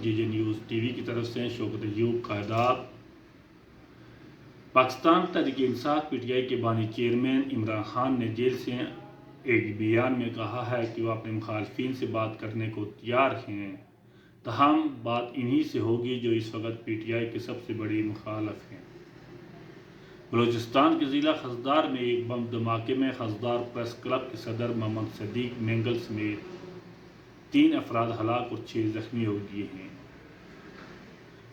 جے news T V کی طرف سے شوکت Ayub قائداب۔ Pakistan Tehreek Insaf P T I کے بانی چیئرمین عمران خان نے جیل سے ایک بیان میں کہا ہے کہ وہ اپنے مخالفین سے بات کرنے کو تیار ہیں، تاہم بات انہی سے ہوگی جو اس وقت پی ٹی آئی کے سب سے بڑی مخالف ہیں۔ بلوچستان کے ضلع خضدار میں ایک بم دھماکے میں خضدار پریس کلب کے صدر محمد صدیق مینگل سمیت 3 افراد ہلاک اور 6 زخمی ہو گئے ہیں۔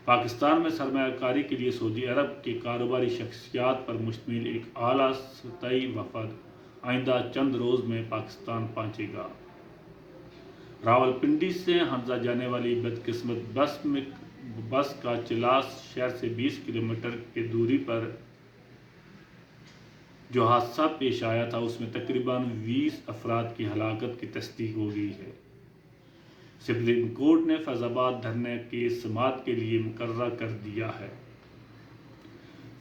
پاکستان میں سرمایہ کاری کے لیے سعودی عرب کے کاروباری شخصیات پر مشتمل ایک اعلیٰ سطحی وفد آئندہ چند روز میں پاکستان پہنچے گا۔ راولپنڈی سے ہنزا جانے والی بدقسمت بس کا چلاس شہر سے 20 کلومیٹر کی دوری پر جو حادثہ پیش آیا تھا اس میں تقریباً 20 افراد کی ہلاکت کی تصدیق ہو گئی ہے۔ سپریم کورٹ نے فیض آباد دھرنے کی سماعت کے لیے مقررہ کر دیا ہے۔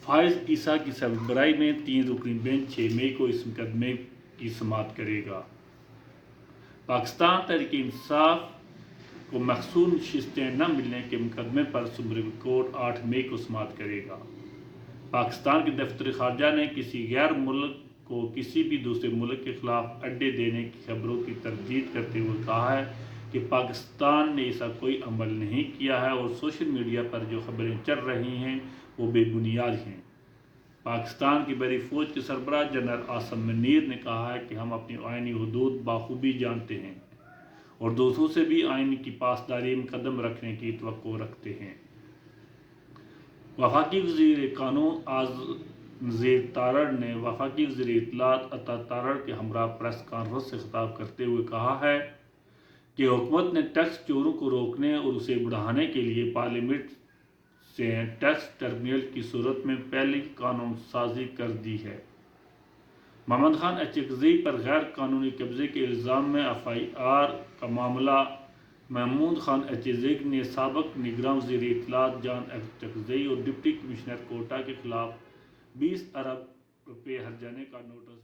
فائز عیسیٰ کی سربراہی میں 3 رکنی بینچ 6 مئی کو اس مقدمے کی سماعت کرے گا۔ پاکستان تحریک انصاف کو مخصوص نشستیں نہ ملنے کے مقدمے پر سپریم کورٹ 8 مئی کو سماعت کرے گا۔ پاکستان کے دفتر خارجہ نے کسی غیر ملک کو کسی بھی دوسرے ملک کے خلاف اڈے دینے کی خبروں کی تردید کرتے ہوئے کہا ہے کہ پاکستان نے ایسا کوئی عمل نہیں کیا ہے اور سوشل میڈیا پر جو خبریں چل رہی ہیں وہ بے بنیاد ہیں۔ پاکستان کی بحری فوج کے سربراہ جنرل عاصم منیر نے کہا ہے کہ ہم اپنی آئینی حدود بخوبی جانتے ہیں اور دوسروں سے بھی آئین کی پاسداری میں قدم رکھنے کی توقع رکھتے ہیں۔ وفاقی وزیر قانون نذیر تارڑ نے وفاقی وزیر اطلاعات عطا تارڑ کے ہمراہ پریس کانفرنس سے خطاب کرتے ہوئے کہا ہے کہ حکومت نے ٹیکس چوروں کو روکنے اور اسے بڑھانے کے لیے پارلیمنٹ سے ٹیکس ٹربیونل کی صورت میں پہلی قانون سازی کر دی ہے۔ محمد خان اچکزئی پر غیر قانونی قبضے کے الزام میں ایف آئی آر کا معاملہ محمود خان اچکزئی نے سابق نگراں وزیر اطلاعات جان اچکزئی اور ڈپٹی کمشنر کوئٹہ کے خلاف 20 ارب روپے ہرجانے کا نوٹس